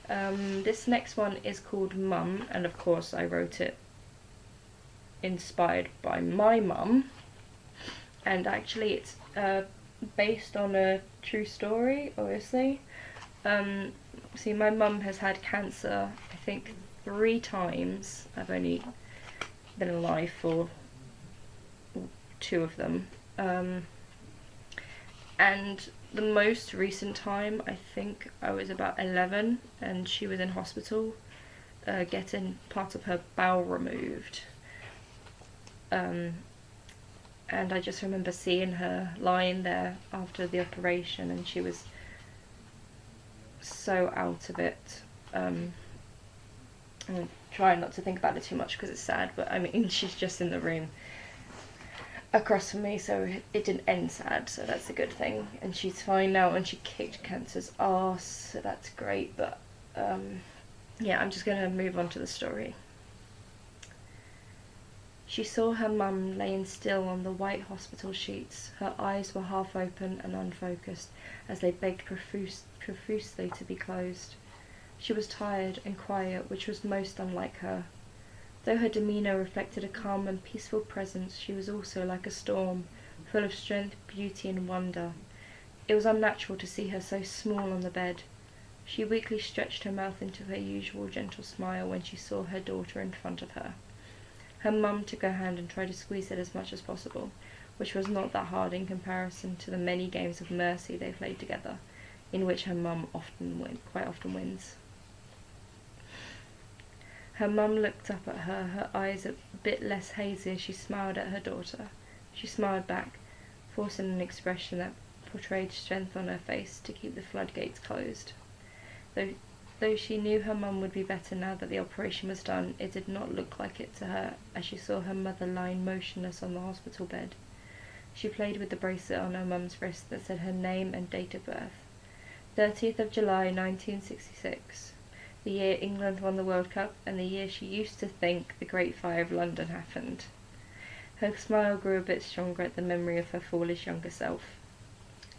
This next one is called Mum, and of course I wrote it inspired by my mum, and actually it's based on a true story, obviously. See, my mum has had cancer, I think, 3 times. I've only been alive for 2 of them. And the most recent time, I think I was about 11, and she was in hospital getting part of her bowel removed. And I just remember seeing her lying there after the operation, and she was so out of it. I'm trying not to think about it too much because it's sad, but I mean, she's just in the room across from me, so it didn't end sad, so that's a good thing. And she's fine now, and she kicked cancer's ass, so that's great. But yeah, I'm just gonna move on to the story. She saw her mum laying still on the white hospital sheets. Her eyes were half open and unfocused as they begged profusely to be closed. She was tired and quiet, which was most unlike her. Though her demeanour reflected a calm and peaceful presence, she was also like a storm, full of strength, beauty, and wonder. It was unnatural to see her so small on the bed. She weakly stretched her mouth into her usual gentle smile when she saw her daughter in front of her. Her mum took her hand and tried to squeeze it as much as possible, which was not that hard in comparison to the many games of mercy they played together, in which her mum quite often wins. Her mum looked up at her, her eyes a bit less hazy as she smiled at her daughter. She smiled back, forcing an expression that portrayed strength on her face to keep the floodgates closed. Though she knew her mum would be better now that the operation was done, it did not look like it to her as she saw her mother lying motionless on the hospital bed. She played with the bracelet on her mum's wrist that said her name and date of birth. 30th of July 1966. The year England won the World Cup, and the year she used to think the Great Fire of London happened. Her smile grew a bit stronger at the memory of her foolish younger self.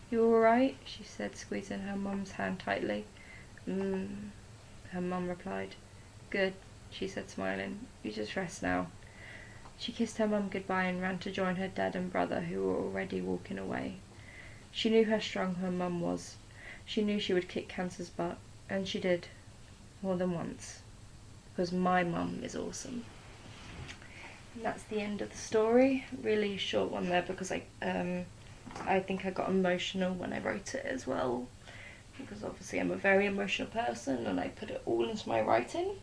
"You all right?" she said, squeezing her mum's hand tightly. Her mum replied. "Good," she said, smiling. "You just rest now." She kissed her mum goodbye and ran to join her dad and brother, who were already walking away. She knew how strong her mum was. She knew she would kick cancer's butt, and she did. More than once. Because my mum is awesome. And that's the end of the story. Really short one there because I think I got emotional when I wrote it as well. Because obviously I'm a very emotional person and I put it all into my writing.